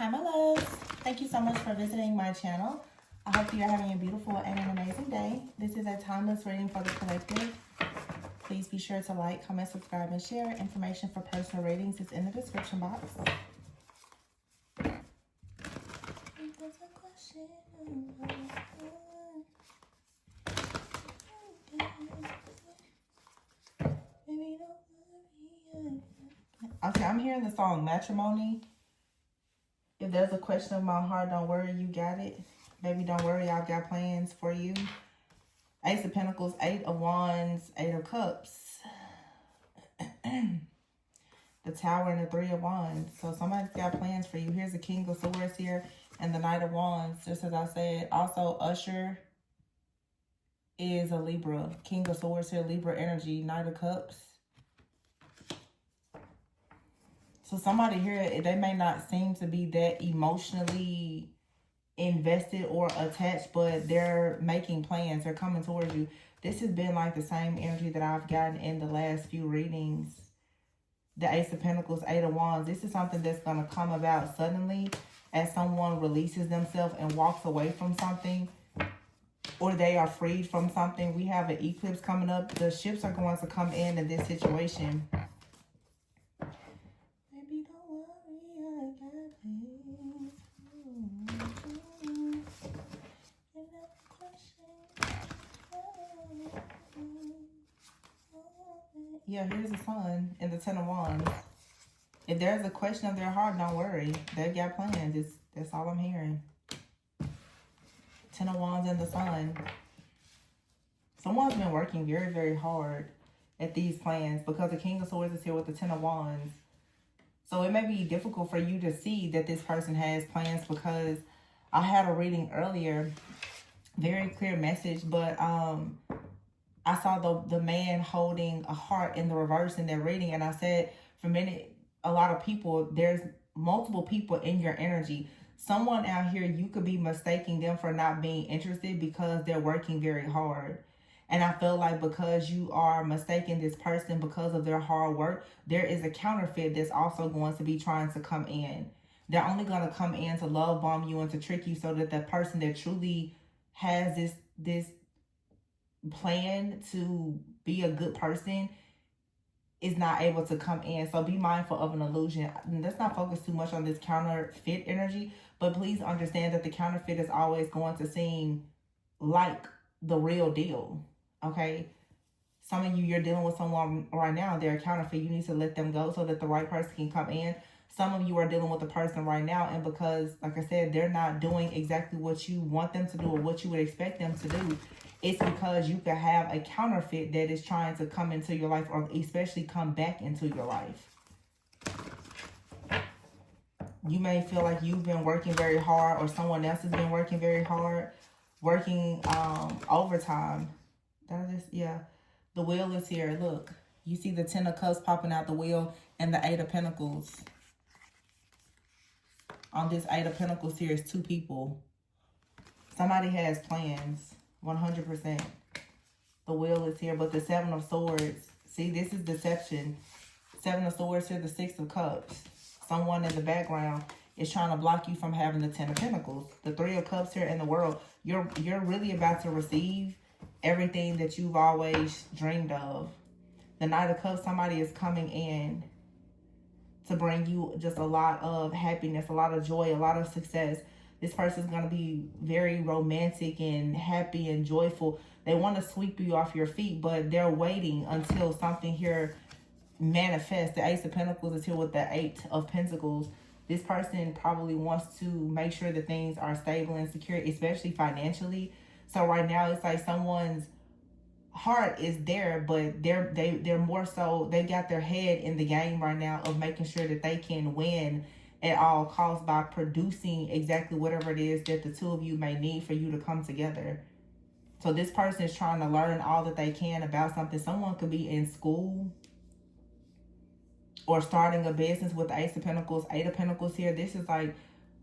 Hi my loves, thank you so much for visiting my channel. I hope you are having a beautiful and an amazing day. This is a timeless reading for the collective. Please be sure to like, comment, subscribe, and share. Information for personal readings is in the description box. Okay, I'm hearing the song Matrimony. If there's a question of my heart, don't worry, you got it. Baby, don't worry, I've got plans for you. Ace of Pentacles, Eight of Wands, Eight of Cups. The Tower and the Three of Wands. So somebody's got plans for you. Here's the King of Swords here and the Knight of Wands, just as I said. Also, Usher is a Libra. King of Swords here, Libra energy, Knight of Cups. So somebody here, they may not seem to be that emotionally invested or attached, but they're making plans. They're coming towards you. This has been like the same energy that I've gotten in the last few readings. The Ace of Pentacles, Eight of Wands. This is something that's going to come about suddenly as someone releases themselves and walks away from something, or they are freed from something. We have an eclipse coming up. The ships are going to come in this situation. Baby, don't worry, I got Yeah, here's the Sun and the Ten of Wands. If there's a question of their heart, don't worry. They've got plans. That's all I'm hearing. Ten of Wands and the Sun. Someone's been working very, very hard at these plans because the King of Swords is here with the Ten of Wands. So it may be difficult for you to see that this person has plans, because I had a reading earlier, very clear message, but I saw the man holding a heart in the reverse in their reading, and I said, for a minute, a lot of people, there's multiple people in your energy. Someone out here, you could be mistaking them for not being interested because they're working very hard. And I feel like because you are mistaking this person because of their hard work, there is a counterfeit that's also going to be trying to come in. They're only going to come in to love bomb you and to trick you, so that the person that truly has this plan to be a good person is not able to come in. So be mindful of an illusion. Let's not focus too much on this counterfeit energy, but please understand that the counterfeit is always going to seem like the real deal. Okay, some of you, you're dealing with someone right now, they're a counterfeit. You need to let them go so that the right person can come in. Some of you are dealing with a person right now, and because, like I said, they're not doing exactly what you want them to do or what you would expect them to do, it's because you could have a counterfeit that is trying to come into your life, or especially come back into your life. You may feel like you've been working very hard, or someone else has been working very hard, working overtime. Yeah, the wheel is here. Look, you see the Ten of Cups popping out the wheel and the Eight of Pentacles. On this Eight of Pentacles here is two people. Somebody has plans, 100%. The wheel is here, but the Seven of Swords. See, this is deception. Seven of Swords here, the Six of Cups. Someone in the background is trying to block you from having the Ten of Pentacles. The Three of Cups here in the world. You're really about to receive everything that you've always dreamed of. The Knight of Cups, somebody is coming in to bring you just a lot of happiness, a lot of joy, a lot of success. This person is going to be very romantic and happy and joyful. They want to sweep you off your feet, but they're waiting until something here manifests. The Ace of Pentacles is here with the Eight of Pentacles. This person probably wants to make sure that things are stable and secure, especially financially. So right now, it's like someone's heart is there, but they're more so, they got their head in the game right now of making sure that they can win at all costs by producing exactly whatever it is that the two of you may need for you to come together. So this person is trying to learn all that they can about something. Someone could be in school or starting a business with the Ace of Pentacles, Eight of Pentacles here. This is like,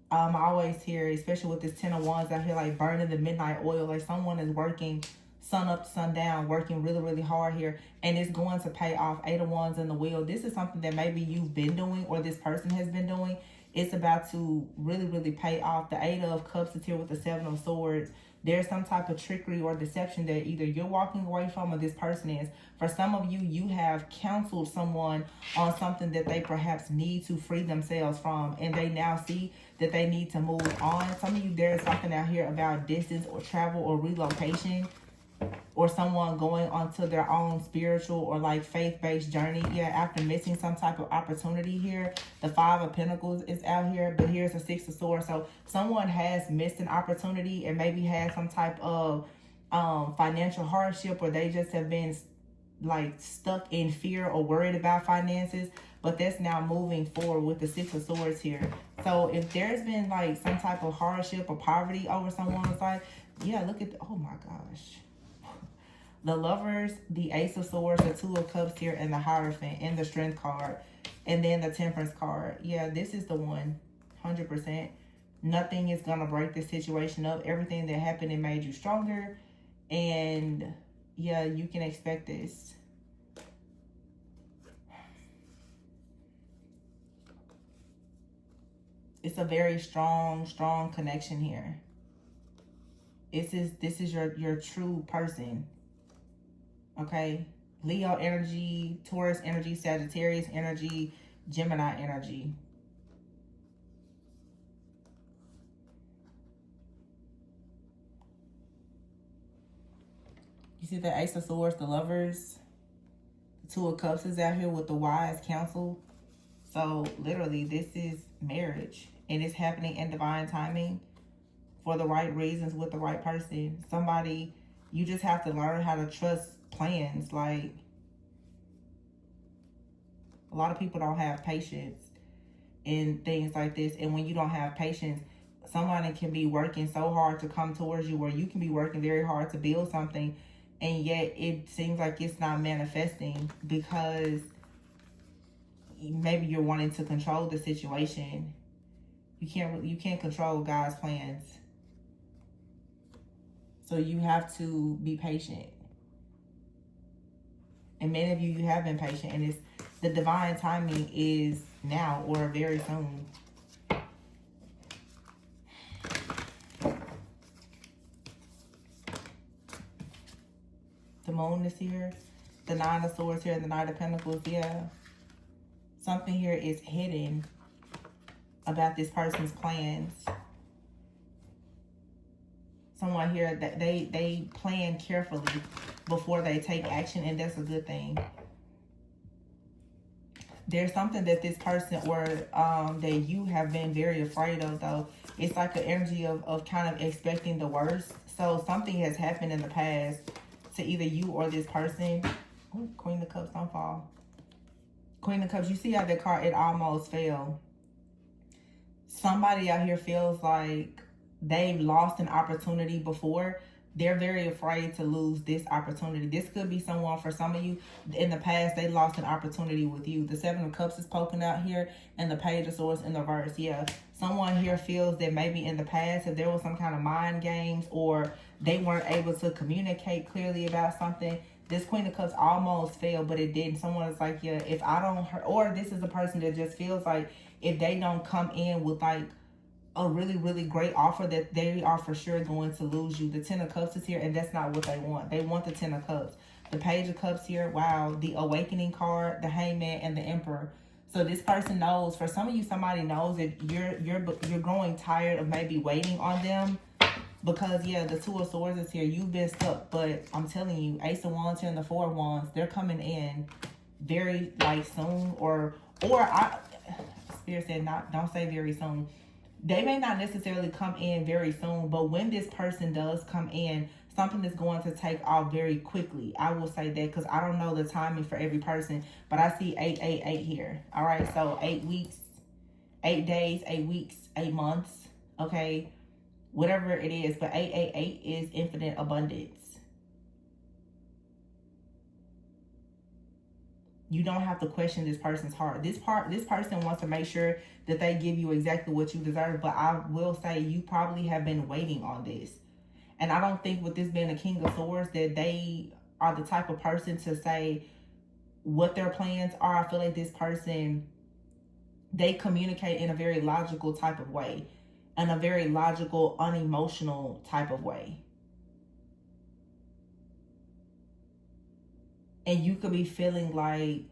I always hear, especially with this Ten of Wands out here, like burning the midnight oil. Like someone is working sun up to sundown, working really, really hard here, and it's going to pay off. Eight of Wands in the wheel. This is something that maybe you've been doing, or this person has been doing. It's about to really, really pay off. The Eight of Cups is here with the Seven of Swords. There's some type of trickery or deception that either you're walking away from or this person is. For some of you, you have counseled someone on something that they perhaps need to free themselves from, and they now see that they need to move on. Some of you, there's something out here about distance or travel or relocation, or someone going onto their own spiritual or like faith-based journey. Yeah, after missing some type of opportunity here. The Five of Pentacles is out here, but here's the Six of Swords. So someone has missed an opportunity and maybe had some type of financial hardship, or they just have been like stuck in fear or worried about finances. But that's now moving forward with the Six of Swords here. So if there's been like some type of hardship or poverty over someone's life, yeah, look at oh my gosh. The Lovers, the Ace of Swords, the Two of Cups here, and the Hierophant, and the Strength card, and then the Temperance card. Yeah, this is the one, 100%. Nothing is going to break this situation up. Everything that happened, it made you stronger. And yeah, you can expect this. It's a very strong connection here. This is your true person. Okay, Leo energy, Taurus energy, Sagittarius energy, Gemini energy. You see the Ace of Swords, the Lovers, the Two of Cups is out here with the wise counsel. So literally this is marriage, and it's happening in divine timing for the right reasons with the right person. Somebody, you just have to learn how to trust plans. Like, a lot of people don't have patience in things like this, and when you don't have patience, somebody can be working so hard to come towards you, where you can be working very hard to build something, and yet it seems like it's not manifesting because maybe you're wanting to control the situation. You can't control God's plans, so you have to be patient. And many of you have been patient, and it's the divine timing is now or very soon. The Moon is here, the Nine of Swords here, and the Knight of Pentacles. Yeah, something here is hidden about this person's plans. Someone here that they plan carefully before they take action, and that's a good thing. There's something that this person or that you have been very afraid of, though. It's like an energy of kind of expecting the worst. So something has happened in the past to either you or this person. Ooh, Queen of Cups, don't fall. Queen of Cups, you see how that card, it almost fell. Somebody out here feels like they've lost an opportunity before. They're very afraid to lose this opportunity. This could be someone, for some of you, in the past, they lost an opportunity with you. The Seven of Cups is poking out here, and the Page of Swords in the reverse. Yeah, someone here feels that maybe in the past, if there was some kind of mind games, or they weren't able to communicate clearly about something, this Queen of Cups almost failed, but it didn't. Someone is like, yeah, if I don't, or this is a person that just feels like if they don't come in with like a really, really great offer, that they are for sure going to lose you. The Ten of Cups is here, and that's not what they want. They want the Ten of Cups. The Page of Cups here, wow, the Awakening card, the Hangman, and the Emperor. So this person knows, for some of you, somebody knows that you're growing tired of maybe waiting on them, because yeah, the Two of Swords is here. You've been stuck, but I'm telling you, Ace of Wands here and the Four of Wands, they're coming in very like soon, or Spirit said don't say very soon. They may not necessarily come in very soon, but when this person does come in, something is going to take off very quickly. I will say that, because I don't know the timing for every person, but I see 888 here. All right, so 8 weeks, 8 days, 8 weeks, 8 months, okay, whatever it is, but 888 is infinite abundance. You don't have to question this person's heart. This person wants to make sure that they give you exactly what you deserve. But I will say, you probably have been waiting on this. And I don't think with this being a King of Swords that they are the type of person to say what their plans are. I feel like this person they communicate in a very logical type of way, in a very logical, unemotional type of way. And you could be feeling like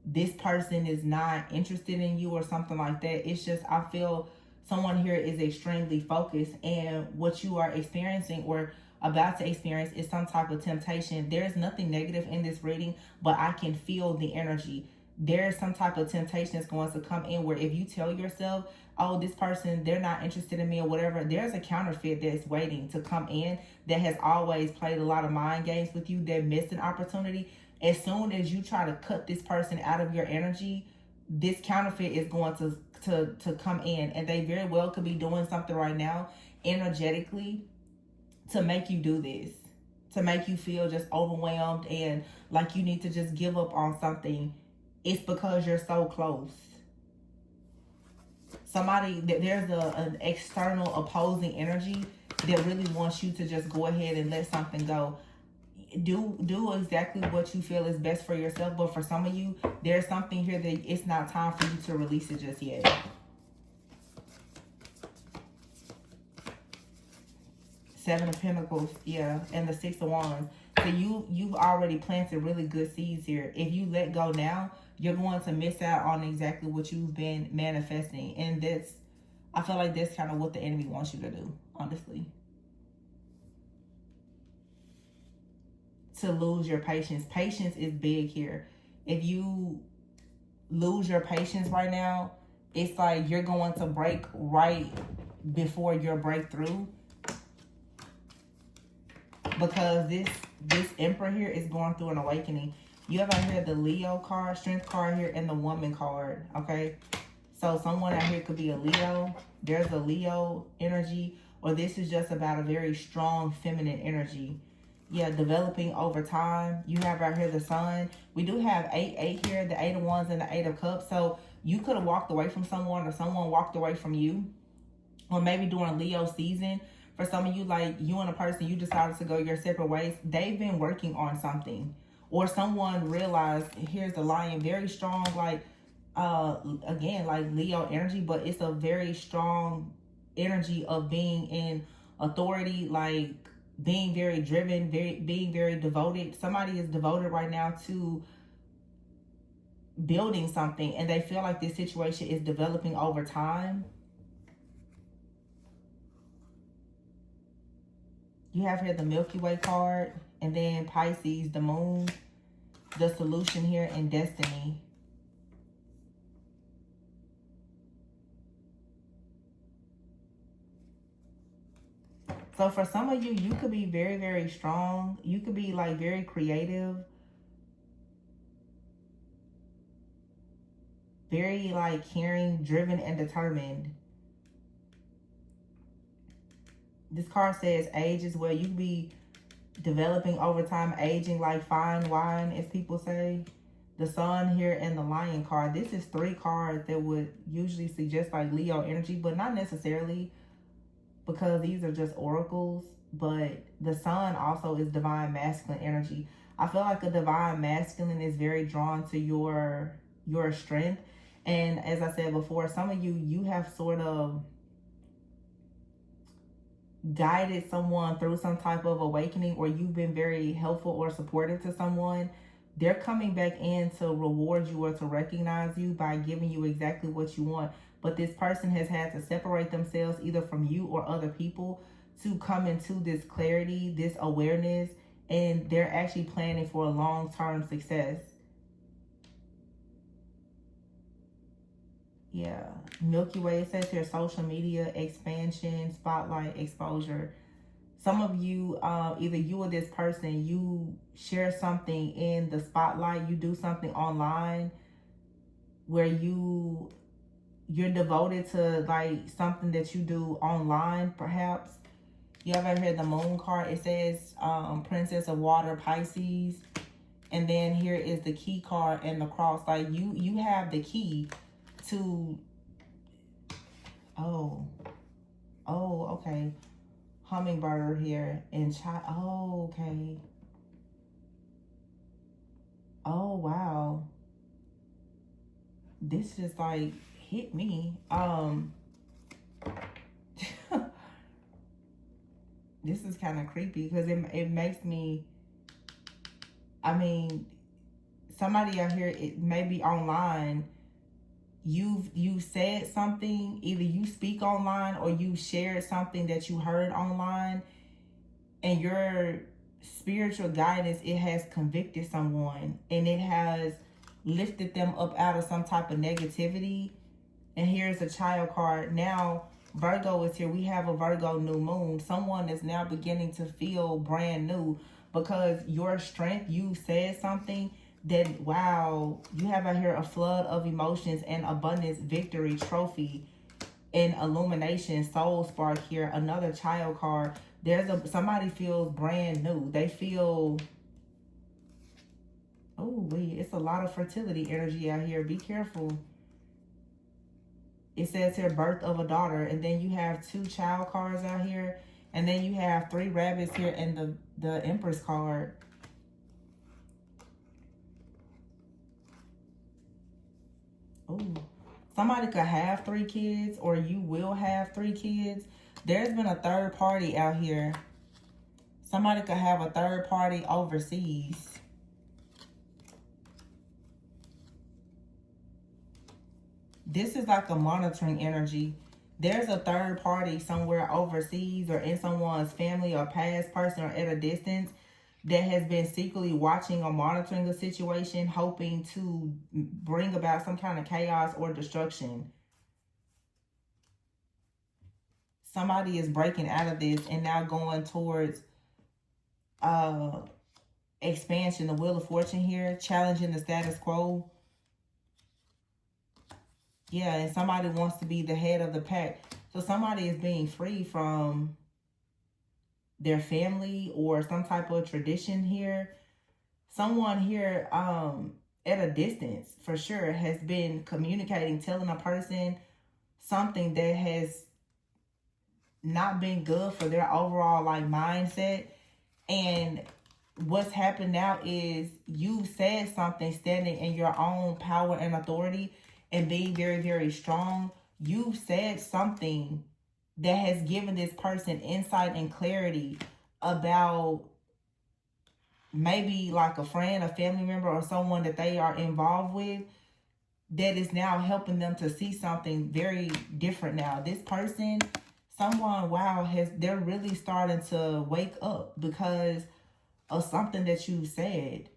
this person is not interested in you or something like that. It's just, I feel someone here is extremely focused, and what you are experiencing or about to experience is some type of temptation. There's nothing negative in this reading, but I can feel the energy. There's some type of temptation that's going to come in where if you tell yourself, oh, this person, they're not interested in me or whatever, there's a counterfeit that's waiting to come in that has always played a lot of mind games with you, that missed an opportunity. As soon as you try to cut this person out of your energy, this counterfeit is going to come in, and they very well could be doing something right now energetically to make you do this, to make you feel just overwhelmed and like you need to just give up on something. It's because you're so close. Somebody, there's an external opposing energy that really wants you to just go ahead and let something go. Do exactly what you feel is best for yourself, but for some of you, there's something here that it's not time for you to release it just yet. Seven of Pentacles, yeah, and the Six of Wands. So you've already planted really good seeds here. If you let go now, you're going to miss out on exactly what you've been manifesting. And that's, I feel like that's kind of what the enemy wants you to do, honestly. To lose your patience. Patience is big here. If you lose your patience right now, it's like you're going to break right before your breakthrough. Because this Emperor here is going through an awakening. You have out here the Leo card, Strength card here, and the Woman card, okay? So someone out here could be a Leo. There's a Leo energy, or this is just about a very strong feminine energy. Yeah, developing over time. You have right here the Sun. We do have 8 here, the 8 of Wands and the 8 of Cups. So you could have walked away from someone, or someone walked away from you. Or maybe during Leo season, for some of you, like you and a person, you decided to go your separate ways. They've been working on something. Or someone realized, here's the Lion, very strong, like, again, like Leo energy, but it's a very strong energy of being in authority, like being very driven, being very devoted. Somebody is devoted right now to building something, and they feel like this situation is developing over time. You have here the Milky Way card, and then Pisces, the Moon, the Solution here, and Destiny. So for some of you, you could be very, very strong. You could be like very creative. Very like caring, driven, and determined. This card says age as well. You could be developing over time, aging like fine wine, as people say. The Sun here and the Lion card. This is 3 cards that would usually suggest like Leo energy, but not necessarily, because these are just oracles. But the Sun also is divine masculine energy. I feel like a divine masculine is very drawn to your strength. And as I said before, some of you have sort of guided someone through some type of awakening, or you've been very helpful or supportive to someone. They're coming back in to reward you or to recognize you by giving you exactly what you want. But this person has had to separate themselves either from you or other people to come into this clarity, this awareness, and they're actually planning for a long-term success. Yeah, Milky Way, it says here, social media, expansion, spotlight, exposure. Some of you, either you or this person, you share something in the spotlight, you do something online where you're devoted to like something that you do online, perhaps. You have right here the Moon card. It says Princess of Water, Pisces. And then here is the Key card and the Cross. Like you have the key to, okay, Hummingbird here and okay, oh wow, this just like hit me. This is kind of creepy because it makes me, I mean, somebody out here, it may be online, you said something, either you speak online or you shared something that you heard online, and your spiritual guidance, it has convicted someone and it has lifted them up out of some type of negativity. And here's a child card. Now Virgo is here. We have a Virgo new moon. Someone is now beginning to feel brand new because your strength, you said something that, wow, you have out here a flood of emotions and abundance, victory, trophy, and illumination, soul spark here. Another child card. Somebody feels brand new. They feel, oh wait, it's a lot of fertility energy out here. Be careful. It says here birth of a daughter, and then you have 2 child cards out here, and then you have 3 rabbits here and the Empress card. Oh, somebody could have 3 kids, or you will have 3 kids. There's been a third party out here. Somebody could have a third party overseas. This is like a monitoring energy. There's a third party somewhere overseas or in someone's family or past person or at a distance that has been secretly watching or monitoring the situation, hoping to bring about some kind of chaos or destruction. Somebody is breaking out of this and now going towards expansion, the Wheel of Fortune here, challenging the status quo. Yeah, and somebody wants to be the head of the pack. So somebody is being free from their family or some type of tradition here. Someone here at a distance, for sure, has been communicating, telling a person something that has not been good for their overall like mindset. And what's happened now is you said something standing in your own power and authority and being very, very strong. You said something that has given this person insight and clarity about maybe like a friend, a family member, or someone that they are involved with, that is now helping them to see something very different now. This person, someone, wow, they're really starting to wake up because of something that you said.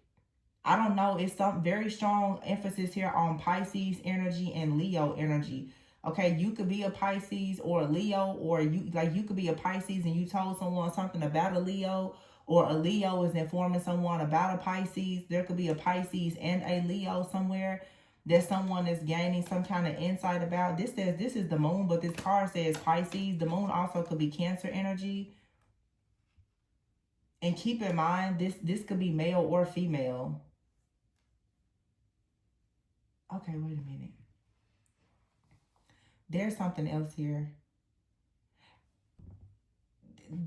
I don't know, it's some very strong emphasis here on Pisces energy and Leo energy. Okay, you could be a Pisces or a Leo, or you could be a Pisces and you told someone something about a Leo, or a Leo is informing someone about a Pisces. There could be a Pisces and a Leo somewhere that someone is gaining some kind of insight about. This says this is the moon, but this card says Pisces. The moon also could be Cancer energy. And keep in mind, this could be male or female. Okay, wait a minute. There's something else here.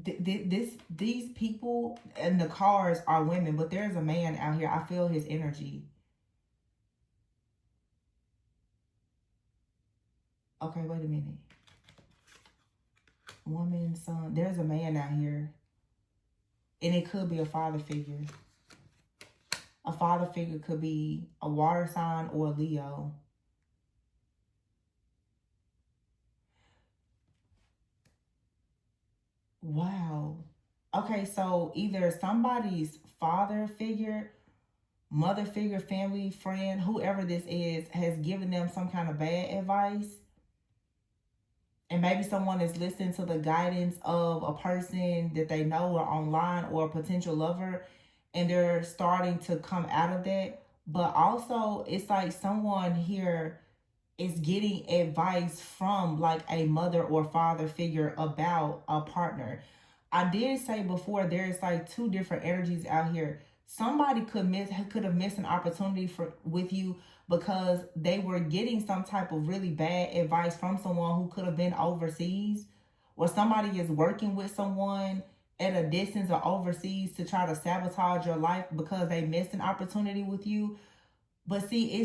These people and the cards are women, but there's a man out here. I feel his energy. Okay, wait a minute. Woman, son. There's a man out here. And it could be a father figure. A father figure could be a water sign or a Leo. Wow. Okay, so either somebody's father figure, mother figure, family, friend, whoever this is, has given them some kind of bad advice. And maybe someone is listening to the guidance of a person that they know or online, or a potential lover, and they're starting to come out of that. But also, it's like someone here is getting advice from like a mother or father figure about a partner. I did say before, there's like 2 different energies out here. Somebody could have missed an opportunity with you because they were getting some type of really bad advice from someone who could have been overseas, or somebody is working with someone at a distance or overseas to try to sabotage your life because they missed an opportunity with you. But see,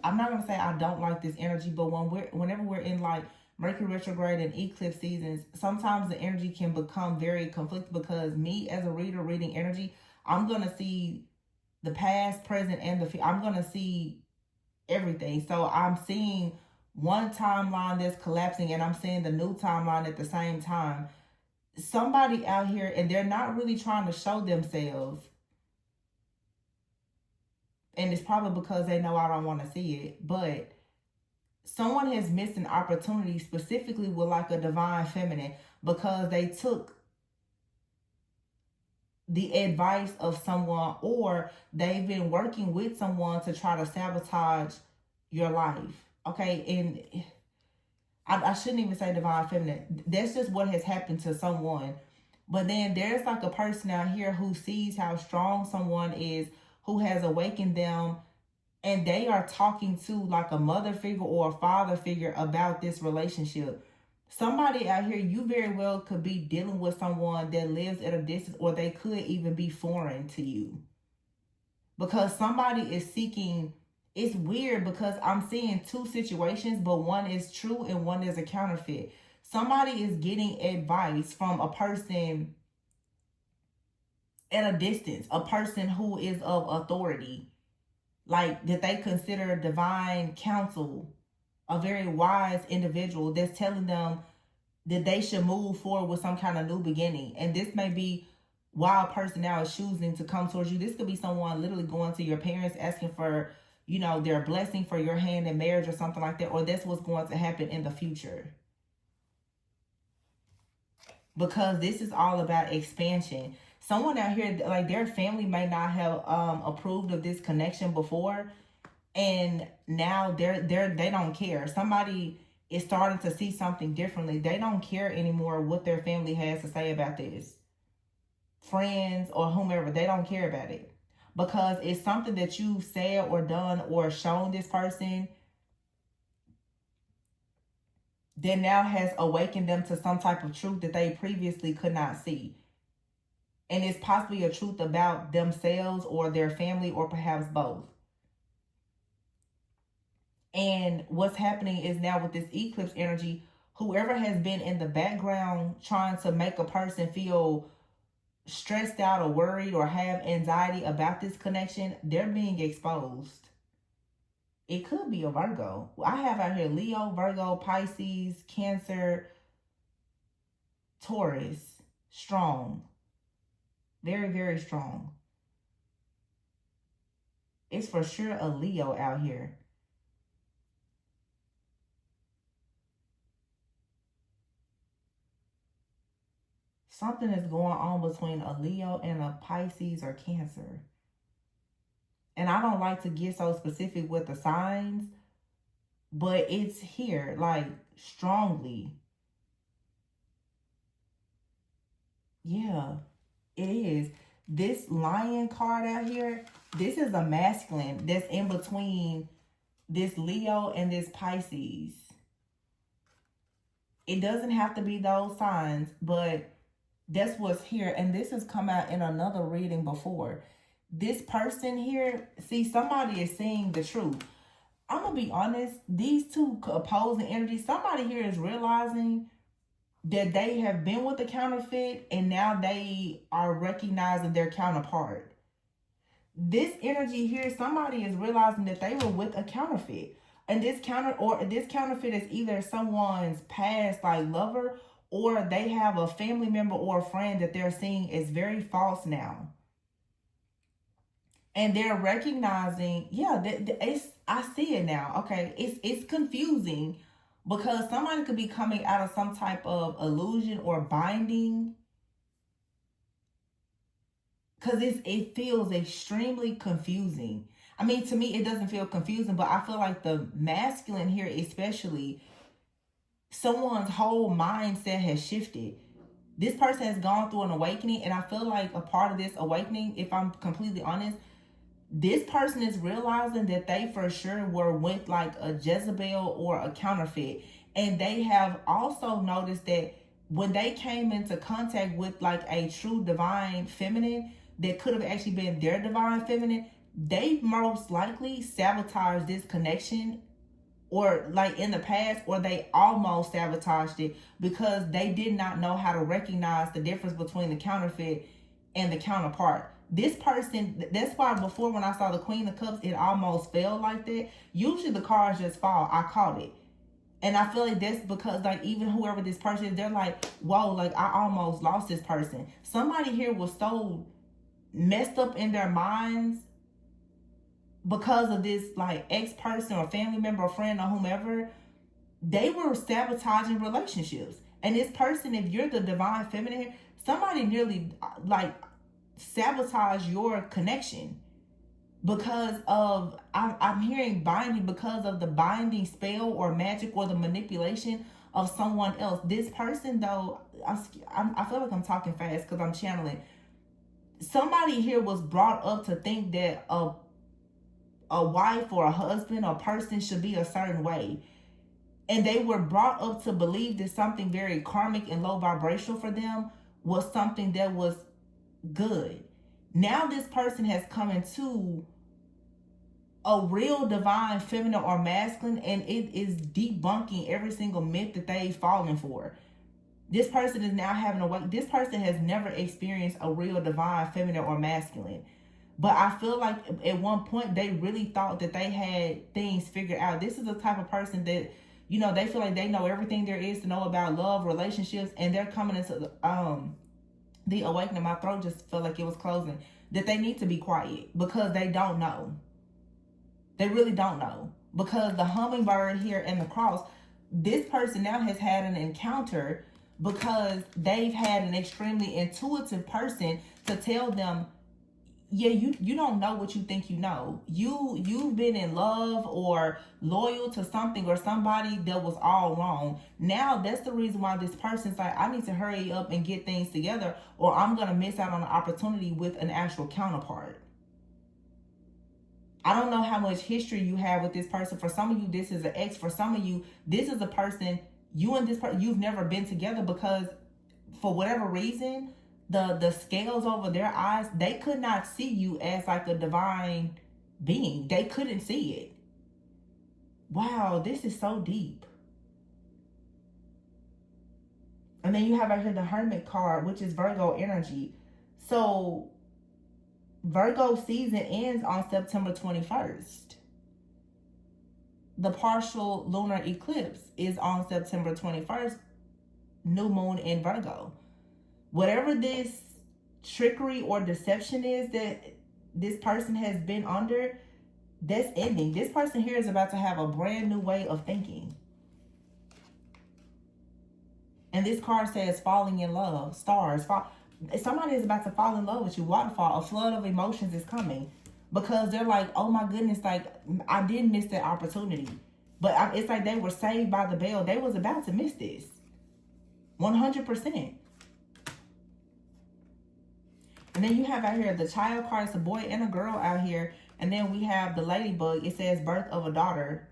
I'm not gonna say I don't like this energy, but whenever we're in like Mercury retrograde and eclipse seasons, sometimes the energy can become very conflicted, because me as a reader reading energy, I'm gonna see the past, present, and the future. I'm gonna see everything. So I'm seeing one timeline that's collapsing, and I'm seeing the new timeline at the same time. Somebody out here, and they're not really trying to show themselves, and it's probably because they know I don't want to see it, but someone has missed an opportunity, specifically with like a divine feminine, because they took the advice of someone, or they've been working with someone to try to sabotage your life. Okay, and I shouldn't even say divine feminine. That's just what has happened to someone. But then there's like a person out here who sees how strong someone is, who has awakened them, and they are talking to like a mother figure or a father figure about this relationship. Somebody out here, you very well could be dealing with someone that lives at a distance, or they could even be foreign to you. Because somebody is seeking, it's weird because I'm seeing two situations, but one is true and one is a counterfeit. Somebody is getting advice from a person at a distance, a person who is of authority, like that they consider divine counsel, a very wise individual that's telling them that they should move forward with some kind of new beginning. And this may be why a person now is choosing to come towards you. This could be someone literally going to your parents asking for, you know, their blessing for your hand in marriage or something like that, or that's what's going to happen in the future. Because this is all about expansion. Someone out here, like their family may not have approved of this connection before, and now they don't care. Somebody is starting to see something differently. They don't care anymore what their family has to say about this. Friends or whomever, they don't care about it, because it's something that you said or done or shown this person that now has awakened them to some type of truth that they previously could not see. And it's possibly a truth about themselves or their family, or perhaps both. And what's happening is now with this eclipse energy, whoever has been in the background trying to make a person feel stressed out or worried or have anxiety about this connection, they're being exposed. It could be a Virgo. I have out here Leo, Virgo, Pisces, Cancer, Taurus. Strong. Very, very strong. It's for sure a Leo out here. Something is going on between a Leo and a Pisces or Cancer. And I don't like to get so specific with the signs, but it's here, like, strongly. Yeah, it is. This Lion card out here, this is a masculine that's in between this Leo and this Pisces. It doesn't have to be those signs, but that's what's here. And this has come out in another reading before. This person here, see, somebody is seeing the truth. I'm going to be honest, these two opposing energies, somebody here is realizing that they have been with the counterfeit, and now they are recognizing their counterpart. This energy here, somebody is realizing that they were with a counterfeit. And this counterfeit is either someone's past like lover, or they have a family member or a friend that they're seeing is very false now. And they're recognizing, yeah, I see it now. Okay, it's confusing, because somebody could be coming out of some type of illusion or binding, because it feels extremely confusing. I mean, to me, it doesn't feel confusing, but I feel like the masculine here, especially, someone's whole mindset has shifted. This person has gone through an awakening, and I feel like a part of this awakening, if I'm completely honest, this person is realizing that they for sure were with like a Jezebel or a counterfeit. And they have also noticed that when they came into contact with like a true divine feminine that could have actually been their divine feminine, they most likely sabotaged this connection, or like in the past, or they almost sabotaged it because they did not know how to recognize the difference between the counterfeit and the counterpart. This person, that's why before when I saw the Queen of Cups, it almost fell like that. Usually the cards just fall. I caught it. And I feel like that's because, like, even whoever this person is, they're like, whoa, like, I almost lost this person. Somebody here was so messed up in their minds because of this, like, ex-person or family member or friend or whomever. They were sabotaging relationships. And this person, if you're the divine feminine here, somebody nearly, like, sabotage your connection because of, I'm hearing binding, because of the binding spell or magic or the manipulation of someone else. This person, though, I feel like I'm talking fast because I'm channeling. Somebody here was brought up to think that a wife or a husband or person should be a certain way. And they were brought up to believe that something very karmic and low vibrational for them was something that was good. Now this person has come into a real divine feminine or masculine, and it is debunking every single myth that they've fallen for. This person is now having a wake. This person has never experienced a real divine feminine or masculine. But I feel like at one point they really thought that they had things figured out. This is the type of person that, you know, they feel like they know everything there is to know about love, relationships, and they're coming into the awakening. My throat just felt like it was closing. That they need to be quiet because they don't know. They really don't know. Because the hummingbird here and the cross, this person now has had an encounter because they've had an extremely intuitive person to tell them, yeah, you don't know what you think you know. You've been in love or loyal to something or somebody that was all wrong. Now that's the reason why this person's like, I need to hurry up and get things together, or I'm gonna miss out on an opportunity with an actual counterpart. I don't know how much history you have with this person. For some of you, this is an ex. For some of you, this is a person, you and this person, you've never been together because for whatever reason, the scales over their eyes, they could not see you as like a divine being. They couldn't see it. Wow, this is so deep. And then you have right here the Hermit card, which is Virgo energy. So Virgo season ends on September 21st. The partial lunar eclipse is on September 21st. New moon in Virgo. Whatever this trickery or deception is that this person has been under, that's ending. This person here is about to have a brand new way of thinking. And this card says falling in love. Stars. Somebody is about to fall in love with you. Waterfall. A flood of emotions is coming. Because they're like, oh my goodness, like, I did miss that opportunity. But it's like they were saved by the bell. They was about to miss this. 100%. And then you have out here the child card. It's a boy and a girl out here. And then we have the ladybug. It says birth of a daughter.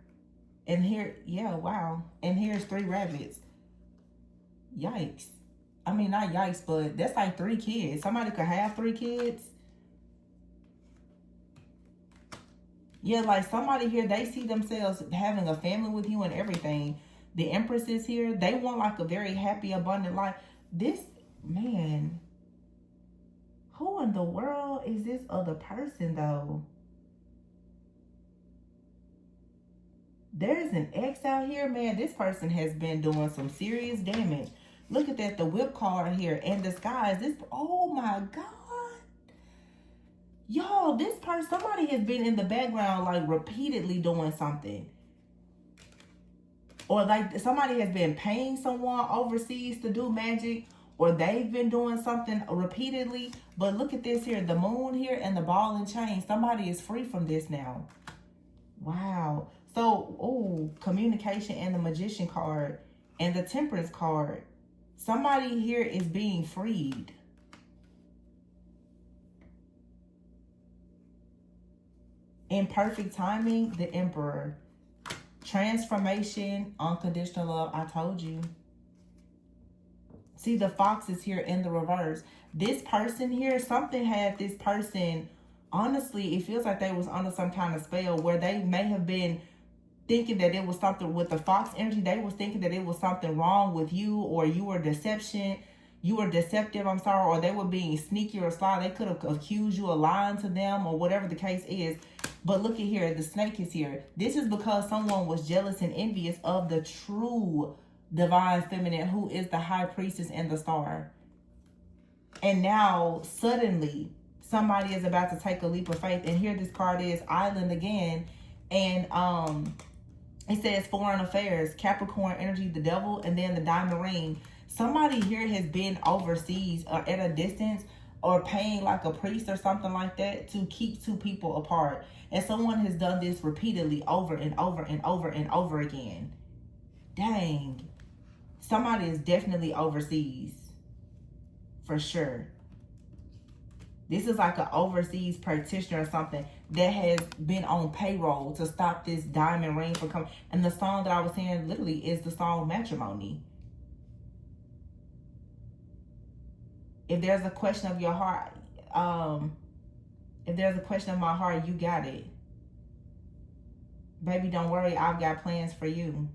And here, yeah, wow. And here's 3 rabbits. Yikes. I mean, not yikes, but that's like 3 kids. Somebody could have 3 kids. Yeah, like somebody here, they see themselves having a family with you and everything. The Empress is here. They want like a very happy, abundant life. This, man, who in the world is this other person though? There's an ex out here, man. This person has been doing some serious damage. Look at that, the whip card here and the skies. This, oh my God. Y'all, this person, somebody has been in the background like repeatedly doing something. Or like somebody has been paying someone overseas to do magic, or they've been doing something repeatedly. But look at this here, the moon here and the ball and chain. Somebody is free from this now. Wow. So, oh, communication and the Magician card and the Temperance card. Somebody here is being freed. In perfect timing, the Emperor. Transformation, unconditional love. I told you. See, the fox is here in the reverse. This person here, something had this person honestly, it feels like they was under some kind of spell where they may have been thinking that it was something with the fox energy. They was thinking that it was something wrong with you, or you were deceptive, or they were being sneaky or sly. They could have accused you of lying to them, or whatever the case is. But look at here, the snake is here. This is because someone was jealous and envious of the true divine feminine, who is the high priestess and the star. And now suddenly somebody is about to take a leap of faith. And here this card is Island again. And it says foreign affairs, Capricorn energy, the devil, and then the diamond ring. Somebody here has been overseas or at a distance, or paying like a priest or something like that to keep two people apart. And someone has done this repeatedly over and over and over and over again. Dang. Somebody is definitely overseas. For sure. This is like an overseas practitioner or something that has been on payroll to stop this diamond ring from coming. And the song that I was saying literally is the song Matrimony. If there's a question of your heart, if there's a question of my heart, you got it. Baby, don't worry, I've got plans for you.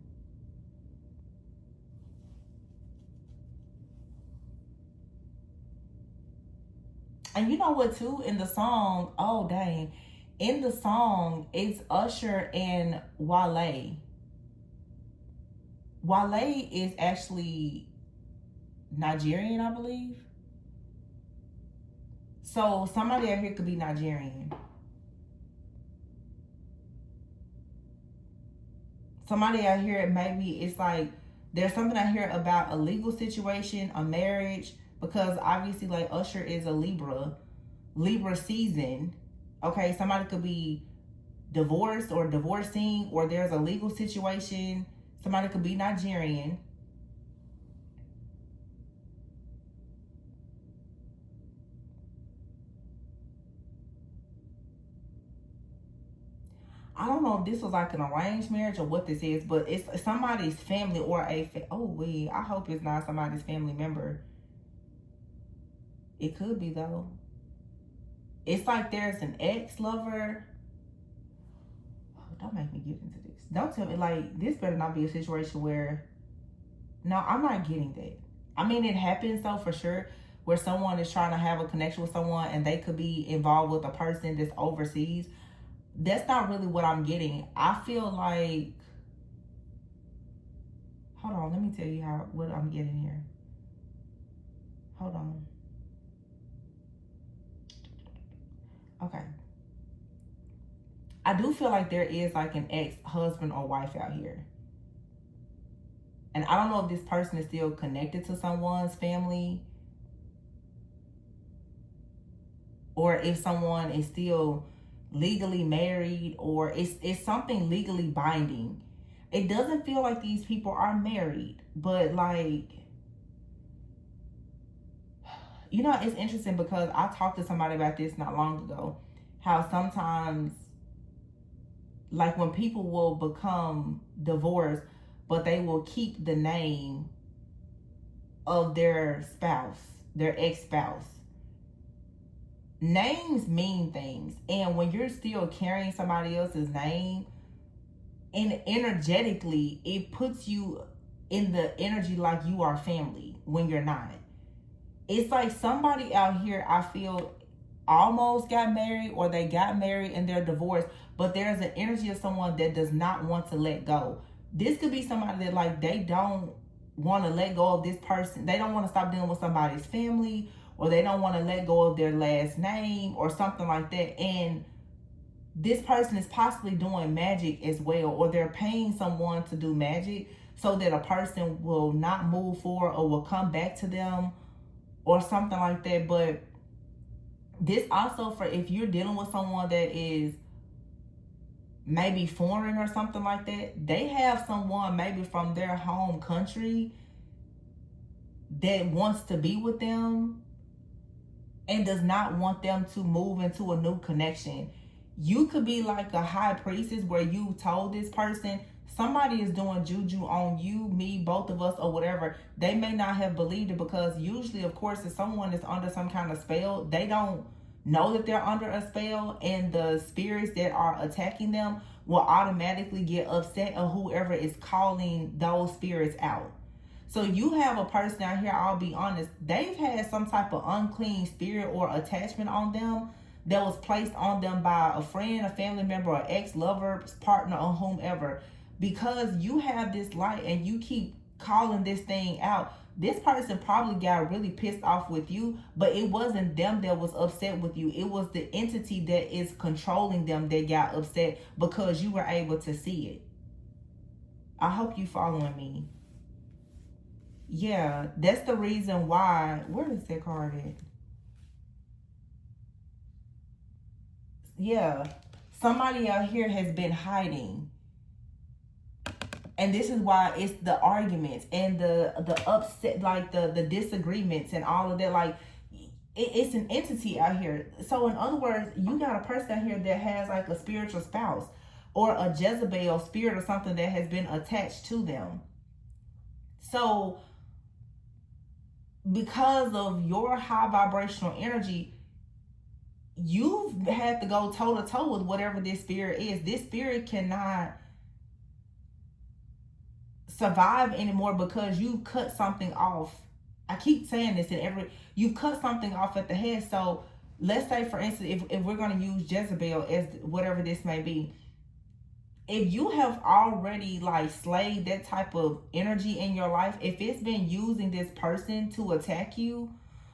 And you know what too, in the song, oh dang, in the song, it's Usher and Wale. Wale is actually Nigerian, I believe. So somebody out here could be Nigerian. Somebody out here, maybe it's like, there's something out here about a legal situation, a marriage, because obviously like Usher is a Libra season. Okay, somebody could be divorced or divorcing, or there's a legal situation. Somebody could be Nigerian. I don't know if this was like an arranged marriage or what this is, but it's somebody's family or I hope it's not somebody's family member. It could be though. It's like there's an ex-lover. Oh, don't make me get into this. Don't tell me, like, this better not be a situation where, no, I'm not getting that. I mean, it happens though for sure, where someone is trying to have a connection with someone and they could be involved with a person that's overseas. That's not really what I'm getting. I feel like, hold on, let me tell you what I'm getting here. Hold on. Okay. I do feel like there is like an ex-husband or wife out here. And I don't know if this person is still connected to someone's family, or if someone is still legally married, or it's something legally binding. It doesn't feel like these people are married, but like, you know, it's interesting because I talked to somebody about this not long ago, how sometimes like when people will become divorced, but they will keep the name of their spouse, their ex-spouse. Names mean things, and when you're still carrying somebody else's name, and energetically it puts you in the energy like you are family when you're not. It's like somebody out here, I feel, almost got married, or they got married and they're divorced, but there's an energy of someone that does not want to let go. This could be somebody that like they don't want to let go of this person. They don't want to stop dealing with somebody's family, or they don't want to let go of their last name or something like that. And this person is possibly doing magic as well, or they're paying someone to do magic so that a person will not move forward or will come back to them or something like that. But this also, for if you're dealing with someone that is maybe foreign or something like that, they have someone maybe from their home country that wants to be with them and does not want them to move into a new connection. You could be like a high priestess where you told this person somebody is doing juju on you, me, both of us, or whatever. They may not have believed it, because usually, of course, if someone is under some kind of spell, they don't know that they're under a spell, and the spirits that are attacking them will automatically get upset at whoever is calling those spirits out. So you have a person out here, I'll be honest, they've had some type of unclean spirit or attachment on them that was placed on them by a friend, a family member, or ex-lover, partner, or whomever. Because you have this light and you keep calling this thing out, this person probably got really pissed off with you, but it wasn't them that was upset with you. It was the entity that is controlling them that got upset because you were able to see it. I hope you following me. Yeah, that's the reason why. Where is that card at? Yeah, somebody out here has been hiding. And this is why it's the arguments and the upset, like the disagreements and all of that. Like, it's an entity out here. So in other words, you got a person out here that has like a spiritual spouse or a Jezebel spirit or something that has been attached to them. So because of your high vibrational energy, you've had to go toe to toe with whatever this spirit is. This spirit cannot survive anymore because you cut something off. I keep saying this you cut something off at the head. So let's say, for instance, if we're going to use Jezebel as whatever this may be, if you have already like slayed that type of energy in your life, if it's been using this person to attack you,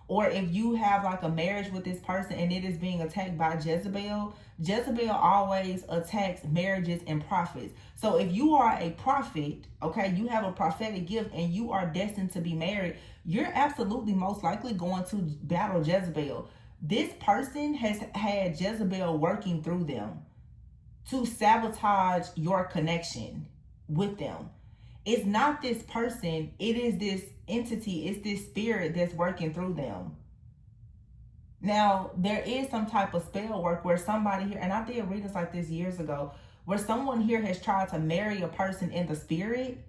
or if you have like a marriage with this person and it is being attacked by Jezebel, Jezebel always attacks marriages and prophets. So if you are a prophet, okay, you have a prophetic gift and you are destined to be married, you're absolutely most likely going to battle Jezebel. This person has had Jezebel working through them to sabotage your connection with them. It's not this person, it is this entity, it's this spirit that's working through them. Now, there is some type of spell work where somebody here, and I did readings like this years ago, where someone here has tried to marry a person in the spirit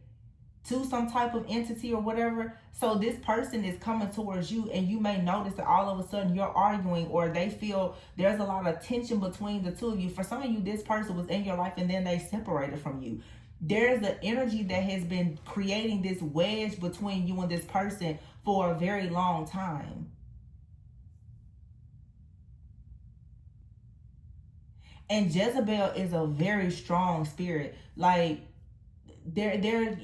to some type of entity or whatever. So this person is coming towards you and you may notice that all of a sudden you're arguing, or they feel there's a lot of tension between the two of you. For some of you, this person was in your life and then they separated from you. There's an energy that has been creating this wedge between you and this person for a very long time. And Jezebel is a very strong spirit. Like, there are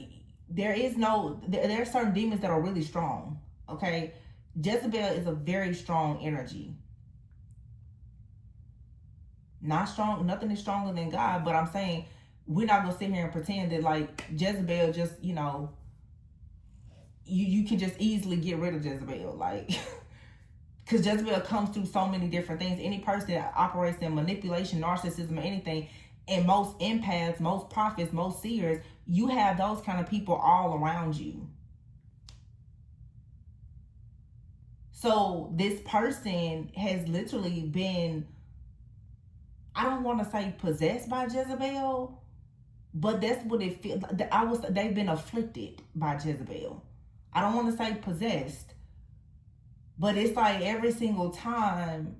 certain demons that are really strong. Okay, Jezebel is a very strong energy. Not strong, nothing is stronger than God, but I'm saying we're not gonna sit here and pretend that like Jezebel just, you can just easily get rid of Jezebel, like, because Jezebel comes through so many different things. Any person that operates in manipulation, narcissism, or anything, and most empaths, most prophets, most seers, you have those kind of people all around you. So this person has literally been, I don't want to say possessed by Jezebel, but that's what it feels. They've been afflicted by Jezebel. I don't want to say possessed, but it's like every single time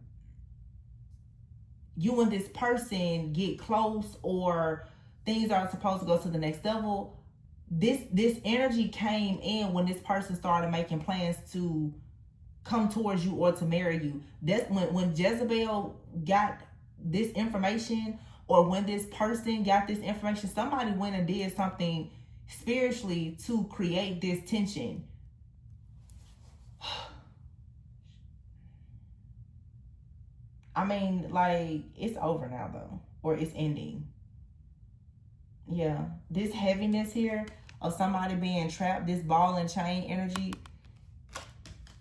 you and this person get close or things are supposed to go to the next level, this energy came in when this person started making plans to come towards you or to marry you. That's when Jezebel got this information, or when this person got this information, somebody went and did something spiritually to create this tension. I mean, like, it's over now though, or it's ending. Yeah, this heaviness here of somebody being trapped, this ball and chain energy,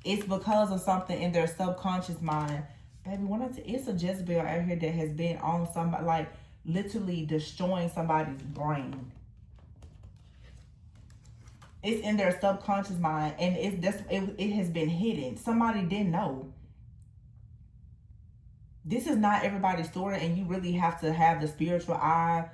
it's because of something in their subconscious mind. Baby, it's a Jezebel out here that has been on somebody, like literally destroying somebody's brain. It's in their subconscious mind, and it has been hidden. Somebody didn't know. This is not everybody's story, and you really have to have the spiritual eye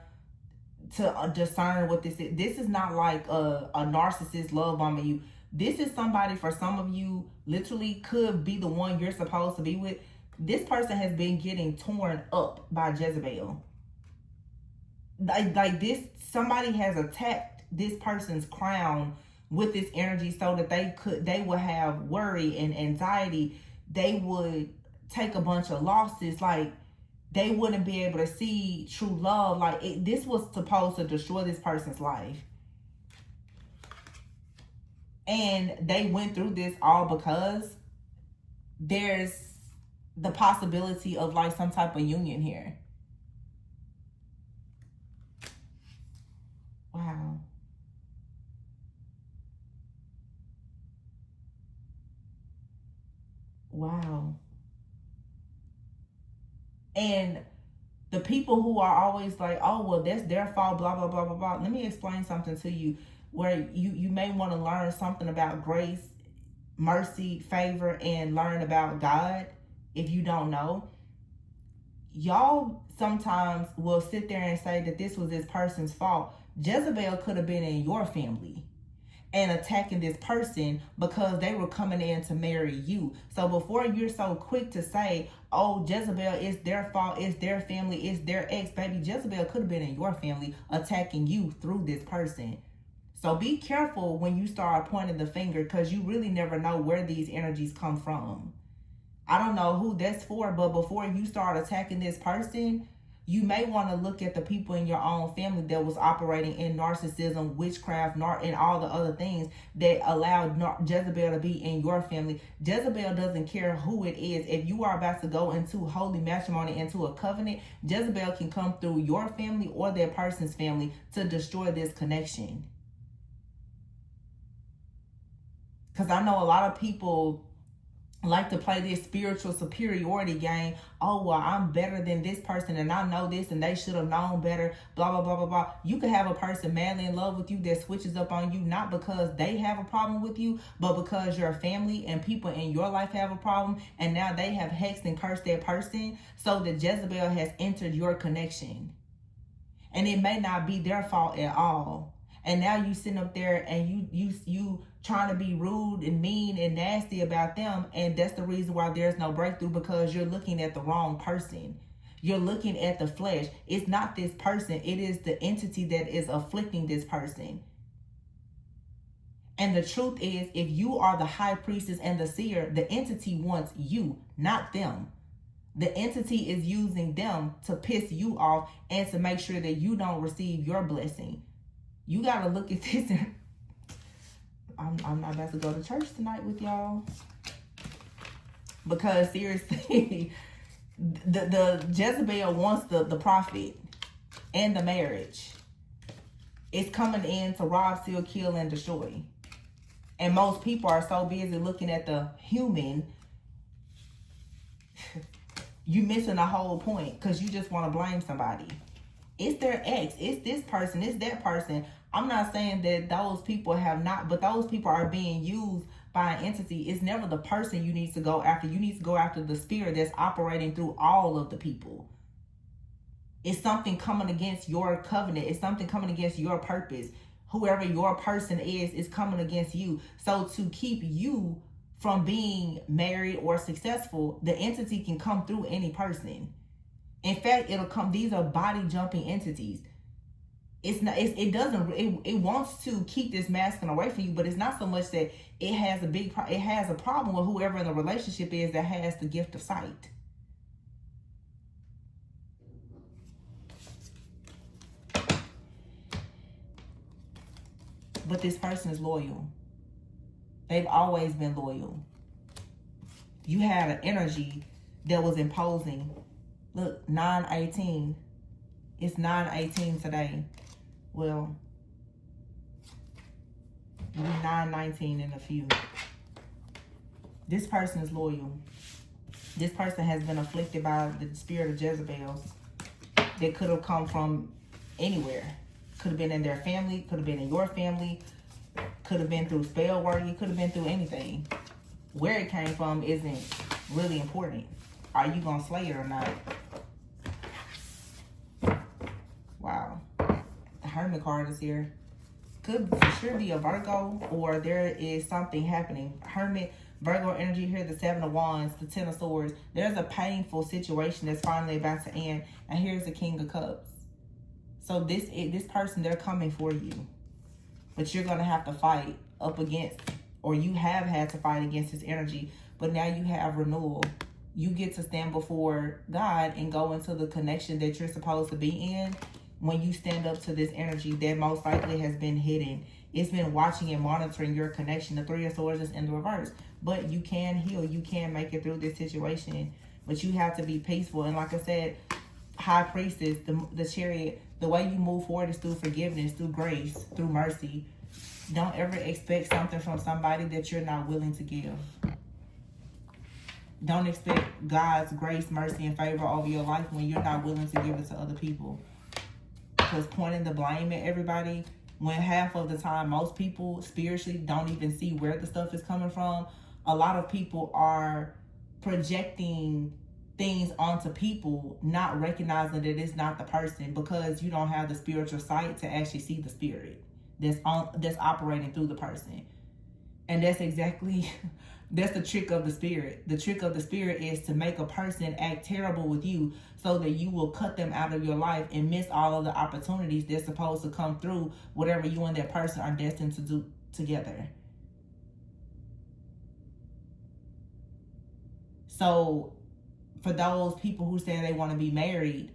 to discern what this is. This is not like a narcissist love bombing you. This is somebody, for some of you, literally could be the one you're supposed to be with. This person has been getting torn up by Jezebel. Like this, somebody has attacked this person's crown with this energy so that they would have worry and anxiety. They would take a bunch of losses. Like, they wouldn't be able to see true love. Like, this was supposed to destroy this person's life. And they went through this all because there's the possibility of like some type of union here. Wow. Wow. And the people who are always like, oh, well, that's their fault, blah, blah, blah, blah, blah. Let me explain something to you where you may want to learn something about grace, mercy, favor, and learn about God if you don't know. Y'all sometimes will sit there and say that this was this person's fault. Jezebel could have been in your family and attacking this person because they were coming in to marry you. So before you're so quick to say, oh, Jezebel, is their fault, it's their family, it's their ex, baby, Jezebel could have been in your family attacking you through this person. So be careful when you start pointing the finger, because you really never know where these energies come from. I don't know who that's for, but before you start attacking this person, you may want to look at the people in your own family that was operating in narcissism, witchcraft, and all the other things that allowed Jezebel to be in your family. Jezebel doesn't care who it is. If you are about to go into holy matrimony, into a covenant, Jezebel can come through your family or that person's family to destroy this connection. Because I know a lot of people like to play this spiritual superiority game. Oh, well, I'm better than this person and I know this and they should have known better, blah, blah, blah, blah, blah. You could have a person madly in love with you that switches up on you, not because they have a problem with you, but because your family and people in your life have a problem, and now they have hexed and cursed that person so that Jezebel has entered your connection. And it may not be their fault at all. And now you sitting up there and you trying to be rude and mean and nasty about them. And that's the reason why there's no breakthrough, because you're looking at the wrong person. You're looking at the flesh. It's not this person. It is the entity that is afflicting this person. And the truth is, if you are the high priestess and the seer, the entity wants you, not them. The entity is using them to piss you off and to make sure that you don't receive your blessing. You got to look at this. And I'm not about to go to church tonight with y'all. Because seriously, the Jezebel wants the prophet and the marriage. It's coming in to rob, steal, kill, and destroy. And most people are so busy looking at the human, you missing the whole point because you just want to blame somebody. It's their ex, it's this person, it's that person. I'm not saying that those people have not, but those people are being used by an entity. It's never the person you need to go after. You need to go after the spirit that's operating through all of the people. It's something coming against your covenant. It's something coming against your purpose. Whoever your person is coming against you. So to keep you from being married or successful, the entity can come through any person. In fact, it'll come. These are body jumping entities. It's not. It wants to keep this masculine away from you, but it's not so much that it has it has a problem with whoever in the relationship is that has the gift of sight. But this person is loyal. They've always been loyal. You had an energy that was imposing. Look, 9/18. It's 9/18 today. Well, 9/19 in a few. This person is loyal. This person has been afflicted by the spirit of Jezebel that could have come from anywhere. Could have been in their family, could have been in your family, could have been through spell work, it could have been through anything. Where it came from isn't really important. Are you going to slay it or not? Wow. The Hermit card is here. could for sure be a Virgo, or there is something happening. Hermit, Virgo energy here, the 7 of Wands, the 10 of Swords. There's a painful situation that's finally about to end. And here's the King of Cups. So this person, they're coming for you. But you're going to have to fight up against, or you have had to fight against this energy. But now you have renewal. You get to stand before God and go into the connection that you're supposed to be in when you stand up to this energy that most likely has been hidden. It's been watching and monitoring your connection. The 3 of Swords is in the reverse. But you can heal. You can make it through this situation. But you have to be peaceful. And like I said, High Priestess, the Chariot, the way you move forward is through forgiveness, through grace, through mercy. Don't ever expect something from somebody that you're not willing to give. Don't expect God's grace, mercy, and favor over your life when you're not willing to give it to other people. Because pointing the blame at everybody, when half of the time most people spiritually don't even see where the stuff is coming from, a lot of people are projecting things onto people, not recognizing that it's not the person, because you don't have the spiritual sight to actually see the spirit that's operating through the person. And that's exactly, that's the trick of the spirit. The trick of the spirit is to make a person act terrible with you so that you will cut them out of your life and miss all of the opportunities that's supposed to come through whatever you and that person are destined to do together. So for those people who say they want to be married,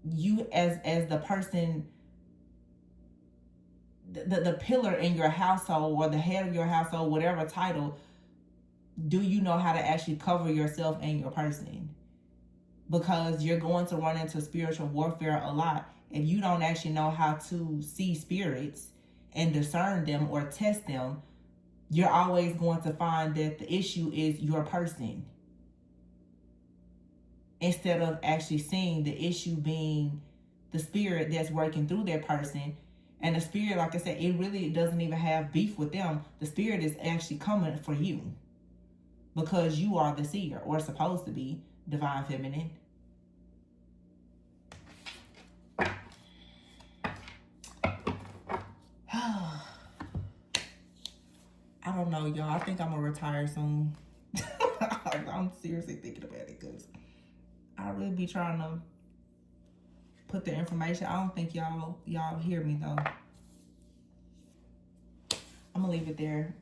you as the person, the pillar in your household, or the head of your household, whatever title, do you know how to actually cover yourself and your person? Because you're going to run into spiritual warfare a lot. If you don't actually know how to see spirits and discern them or test them, you're always going to find that the issue is your person, instead of actually seeing the issue being the spirit that's working through that person. And the spirit, like I said, it really doesn't even have beef with them. The spirit is actually coming for you because you are the seer, or supposed to be, divine feminine. I don't know, y'all. I think I'm going to retire soon. I'm seriously thinking about it, because I really be trying to put the information. I don't think y'all hear me, though. I'm going to leave it there.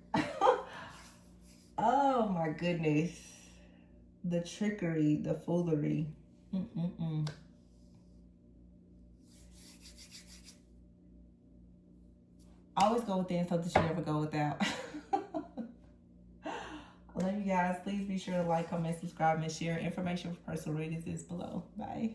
Oh, my goodness. The trickery, the foolery. Always go within so that you never go without. I love you guys. Please be sure to like, comment, subscribe, and share. Information for personal readings is below. Bye.